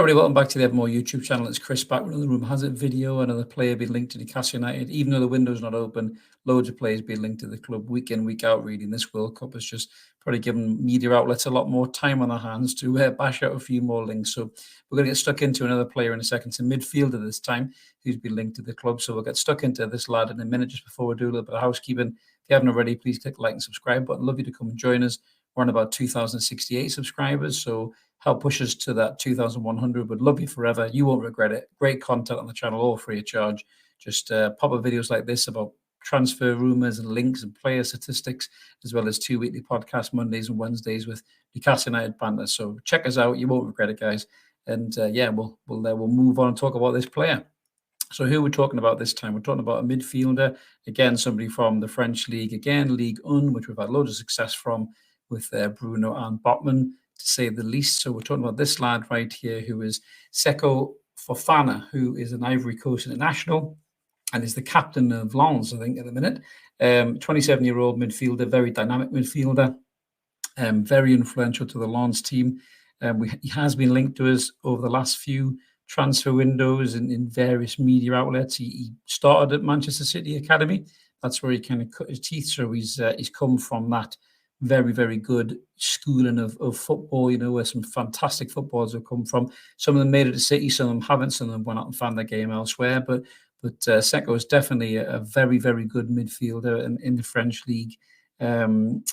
everybody, welcome back to the Evermore YouTube channel. It's Chris back with another Rumour Has It video, another player being linked to Newcastle United. Even though the window's not open, loads of players being linked to the club week in, week out, really. And this World Cup has just probably given media outlets a lot more time on their hands to bash out a few more links. So we're going to get stuck into another player in a second. It's a midfielder this time who's been linked to the club. So we'll get stuck into this lad in a minute. Just before we do a little bit of housekeeping, if you haven't already, please click the like and subscribe button. Love you to come and join us. We're on about 2,068 subscribers, so help push us to that 2,100. Would love you forever. You won't regret it. Great content on the channel, all free of charge. Just pop-up videos like this about transfer rumours and links and player statistics, as well as 2 weekly podcasts, Mondays and Wednesdays, with Newcastle United banter. So check us out. You won't regret it, guys. And yeah, we'll move on and talk about this player. So who we're talking about this time? We're talking about a midfielder. Again, somebody from the French league. Again, Ligue 1, which we've had loads of success from with Bruno and Botman, to say the least. So we're talking about this lad right here, who is Seko Fofana, who is an Ivory Coast international and is the captain of Lens, I think, at the minute. 27-year-old midfielder, very dynamic midfielder, very influential to the Lens team. He has been linked to us over the last few transfer windows in various media outlets. He started at Manchester City Academy. That's where he kind of cut his teeth. So he's come from that very, very good schooling of football, you know, where some fantastic footballers have come from. Some of them made it to City, some of them haven't, some of them went out and found their game elsewhere. But Seko is definitely a very, very good midfielder in the French league. And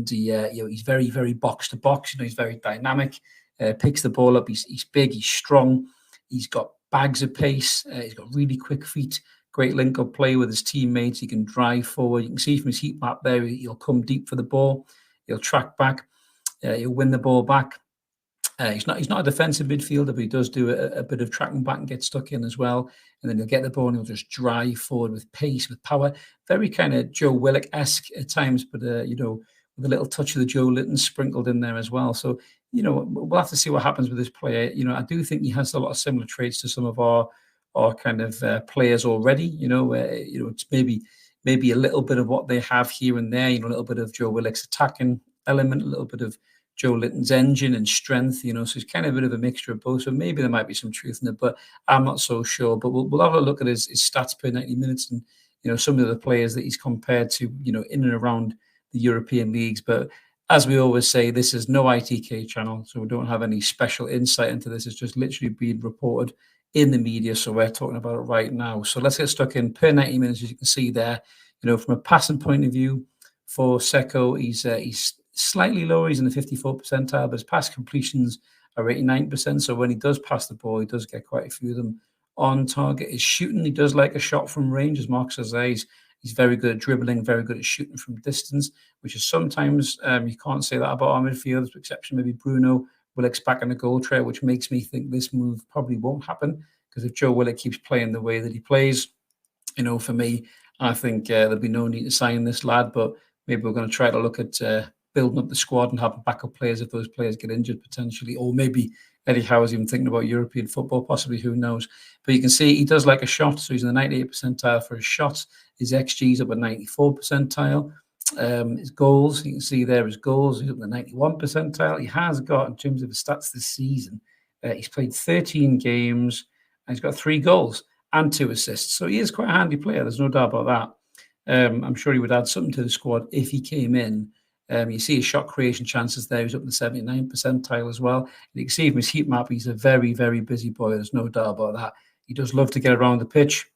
he's very, very box to box. You know, he's very dynamic, picks the ball up. He's big, he's strong, he's got bags of pace, he's got really quick feet. Great link-up play with his teammates. He can drive forward. You can see from his heat map there, he'll come deep for the ball. He'll track back. He'll win the ball back. He's not a defensive midfielder, but he does do a bit of tracking back and get stuck in as well. And then he'll get the ball and he'll just drive forward with pace, with power. Very kind of Joe Willock-esque at times, but, you know, with a little touch of the Joe Linton sprinkled in there as well. So, you know, we'll have to see what happens with this player. You know, I do think he has a lot of similar traits to some of our kind of players already, you know, where, you know, it's maybe a little bit of what they have here and there, you know, a little bit of Joe Willock's attacking element, a little bit of Joe Linton's engine and strength, you know, so it's kind of a bit of a mixture of both. So maybe there might be some truth in it, but I'm not so sure. But we'll have a look at his stats per 90 minutes and, you know, some of the players that he's compared to, you know, in and around the European leagues. But as we always say, this is no ITK channel, so we don't have any special insight into this. It's just literally being reported in the media, so we're talking about it right now. So let's get stuck in. Per 90 minutes, as you can see there, you know, from a passing point of view for Seko, he's slightly lower. He's in the 54th percentile, but his pass completions are 89%. So when he does pass the ball, he does get quite a few of them on target. His shooting, he does like a shot from range, as Mark says there. He's very good at dribbling, very good at shooting from distance, which is sometimes, you can't say that about our midfielders, with exception maybe Bruno Willock's back on the goal trail, which makes me think this move probably won't happen, because if Joe Willock keeps playing the way that he plays, you know, for me, I think there'll be no need to sign this lad, but maybe we're going to try to look at building up the squad and having backup players if those players get injured potentially, or maybe Eddie Howe's even thinking about European football, possibly, who knows. But you can see he does like a shot, so he's in the 98th percentile for his shots. His XG's up at 94th percentile. His goals, you can see there his goals, he's up in the 91 percentile. He has got, in terms of his stats this season, he's played 13 games and he's got 3 goals and 2 assists. So he is quite a handy player, there's no doubt about that. I'm sure he would add something to the squad if he came in. You see his shot creation chances there, he's up in the 79 percentile as well. And you can see from his heat map, he's a very, very busy boy, there's no doubt about that. He does love to get around the pitch.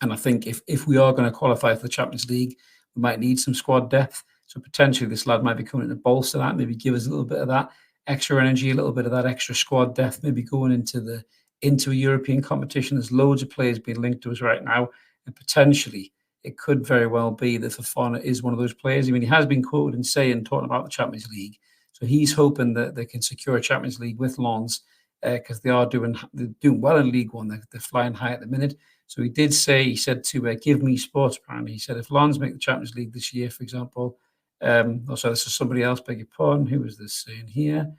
And I think if we are going to qualify for the Champions League, we might need some squad depth. So potentially this lad might be coming in to bolster that, maybe give us a little bit of that extra energy, a little bit of that extra squad depth, maybe going into a European competition. There's loads of players being linked to us right now, and potentially it could very well be that Fofana is one of those players. I mean, he has been quoted in saying, talking about the Champions League. So he's hoping that they can secure a Champions League with Lens, because they're doing well in League One. They're flying high at the minute. So he did say, he said to Give Me Sports, apparently, he said, if Lens make the Champions League this year, for example, also this is somebody else, beg your pardon, who is this saying here?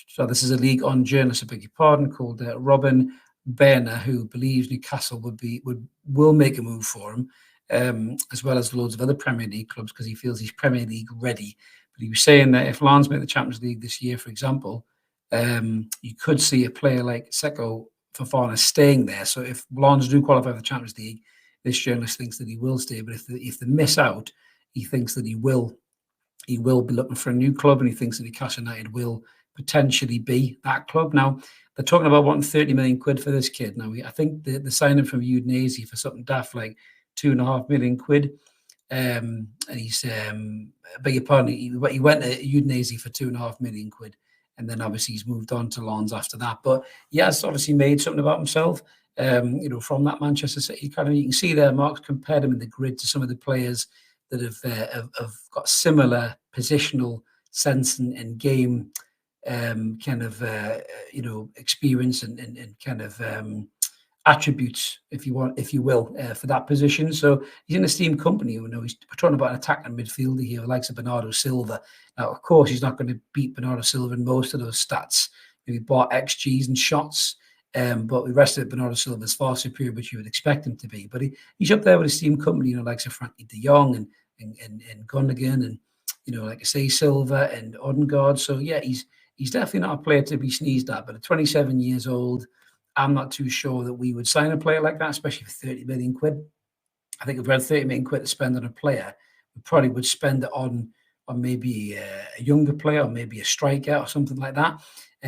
So this is a League On journalist, I beg your pardon, called Robin Berner, who believes Newcastle will make a move for him, as well as loads of other Premier League clubs, because he feels he's Premier League ready. But he was saying that if Lens make the Champions League this year, for example, you could see a player like Seko Fofana staying there. So if Lens do qualify for the Champions League, this journalist thinks that he will stay. But if they miss out, he thinks that he will be looking for a new club, and he thinks that Newcastle United will potentially be that club. Now, they're talking about wanting 30 million quid for this kid. Now, I think the signing from Udinese for something daft like 2.5 million quid. And he's, I beg your pardon, he went to Udinese for 2.5 million quid. And then obviously he's moved on to Lens after that. But he has obviously made something about himself, from that Manchester City kind of. You can see there, Mark's compared him in the grid to some of the players that have got similar positional sense and game experience and kind of attributes, if you will, for that position. So he's in a esteemed company. We're talking about an attacking midfielder here, likes of Bernardo Silva. Now, of course, he's not going to beat Bernardo Silva in most of those stats. He bought XGs and shots, but the rest of it, Bernardo Silva is far superior, which you would expect him to be. But he's up there with his team company, likes of Frankie de Jong and Gundogan and, like I say, Silva and Odegaard. So, yeah, he's definitely not a player to be sneezed at. But at 27 years old, I'm not too sure that we would sign a player like that, especially for 30 million quid. I think if we had 30 million quid to spend on a player, we probably would spend it on maybe a younger player or maybe a striker or something like that.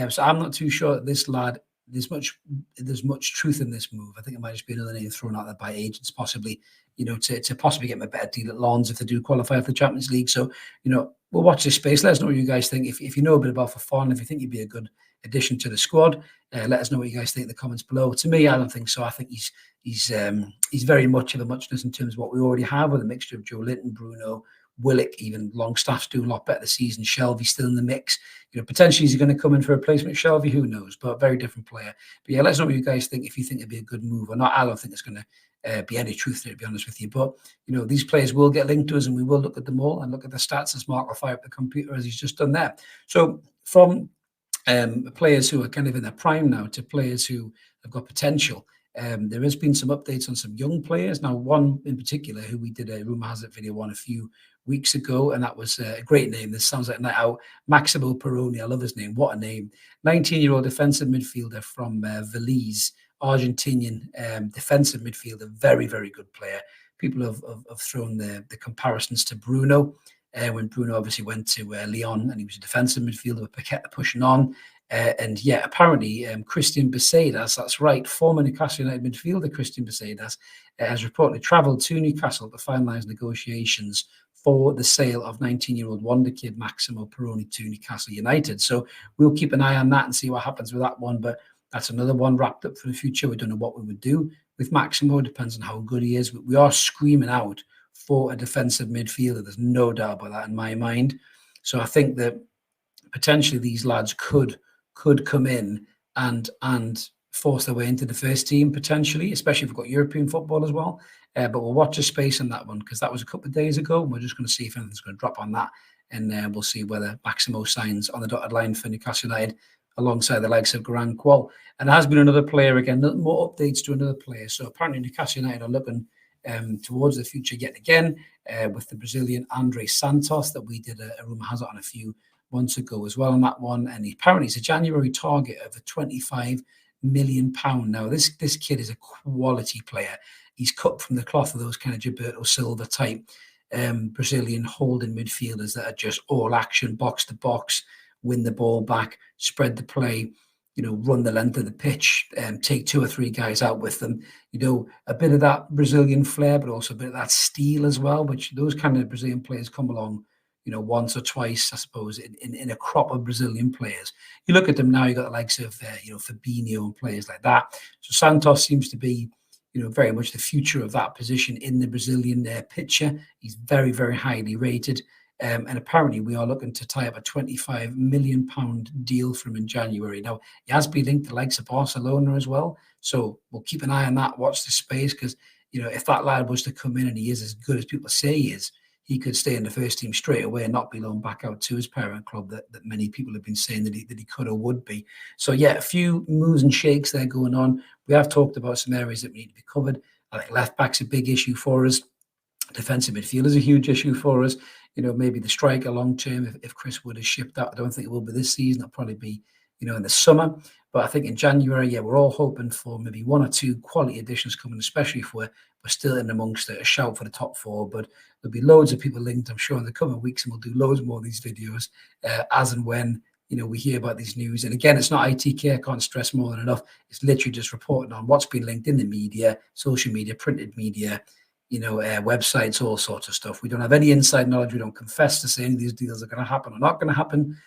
So I'm not too sure that this lad, there's much truth in this move. I think it might just be another name thrown out there by agents, possibly, to possibly get him a better deal at Lens if they do qualify for the Champions League. So, we'll watch this space. Let us know what you guys think. If you know a bit about Fofana, if you think he'd be a good addition to the squad, let us know what you guys think in the comments below. To me, I don't think so. I think he's very much of a muchness in terms of what we already have, with a mixture of Joe Linton, Bruno, Willock, even Longstaff's doing a lot better this season. Shelvey's still in the mix. Potentially he's going to come in for a replacement of Shelvey. Who knows? But a very different player. But yeah, let us know what you guys think. If you think it'd be a good move or not. I don't think it's going to be any truth to it, to be honest with you. But these players will get linked to us, and we will look at them all and look at the stats as Mark will fire up the computer as he's just done there. So from players who are kind of in their prime now to players who have got potential. There has been some updates on some young players. Now, one in particular who we did a Rumour Has It video on a few weeks ago, and that was a great name. This sounds like a night out. Máximo Perrone, I love his name. What a name. 19-year-old defensive midfielder from Valise, Argentinian defensive midfielder. Very, very good player. People have thrown the comparisons to Bruno. When Bruno obviously went to Lyon, and he was a defensive midfielder with Paqueta pushing on. And yeah, apparently Christian Besadas, that's right, former Newcastle United midfielder Christian Besadas, has reportedly travelled to Newcastle to finalise negotiations for the sale of 19-year-old wonder kid Máximo Peroni to Newcastle United. So we'll keep an eye on that and see what happens with that one. But that's another one wrapped up for the future. We don't know what we would do with Máximo. It depends on how good he is. We are screaming out for a defensive midfielder. There's no doubt about that in my mind. So I think that potentially these lads could come in and force their way into the first team, potentially, especially if we've got European football as well. But we'll watch the space on that one, because that was a couple of days ago. And we're just going to see if anything's going to drop on that. And we'll see whether Máximo signs on the dotted line for Newcastle United alongside the likes of Garang Qual. And there has been another player again, more updates to another player. So apparently Newcastle United are looking towards the future yet again with the Brazilian Andre Santos that we did a Rumour Has It on a few months ago as well on that one. And apparently it's a January target of a £25 million. Now, this kid is a quality player. He's cut from the cloth of those kind of Gilberto Silva type Brazilian holding midfielders that are just all action, box to box, win the ball back, spread the play, run the length of the pitch, take 2 or 3 guys out with them. A bit of that Brazilian flair, but also a bit of that steel as well, which those kind of Brazilian players come along, once or twice, I suppose, in a crop of Brazilian players. You look at them now, you've got the likes of, Fabinho and players like that. So Santos seems to be, very much the future of that position in the Brazilian picture. He's very, very highly rated. And apparently we are looking to tie up a £25 million deal from in January. Now, he has been linked to the likes of Barcelona as well. So we'll keep an eye on that, watch the space, because, if that lad was to come in and he is as good as people say he is, he could stay in the first team straight away and not be loaned back out to his parent club that many people have been saying that he could or would be. So, yeah, a few moves and shakes there going on. We have talked about some areas that need to be covered. I think left-back's a big issue for us. Defensive midfield is a huge issue for us. Maybe the striker long term, if Chris Wood is shipped out, I don't think it will be this season. It'll probably be in the summer. But I think in January, yeah, we're all hoping for maybe 1 or 2 quality additions coming, especially if we're still in amongst a shout for the top 4. But there'll be loads of people linked, I'm sure, in the coming weeks, and we'll do loads more of these videos as and when we hear about these news. And again, it's not ITK. I can't stress more than enough. It's literally just reporting on what's been linked in the media, social media, printed media, websites, all sorts of stuff. We don't have any inside knowledge. We don't confess to say any of these deals are going to happen or not going to happen.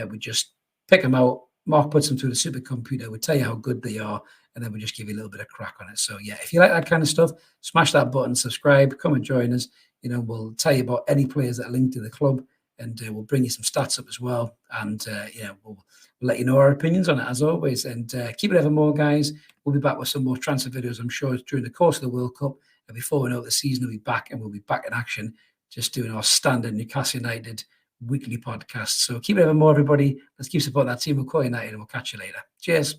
We just pick them out. Mark puts them through the supercomputer. We tell you how good they are, and then we just give you a little bit of crack on it. So yeah, if you like that kind of stuff, smash that button, subscribe, come and join us. We'll tell you about any players that are linked to the club, and we'll bring you some stats up as well. And we'll let you know our opinions on it as always. And keep it ever more, guys. We'll be back with some more transfer videos, I'm sure, during the course of the World Cup. And before we know it, the season will be back, and we'll be back in action, just doing our standard Newcastle United weekly podcast. So keep it ever more, everybody. Let's keep supporting that team. We'll call United, and we'll catch you later. Cheers.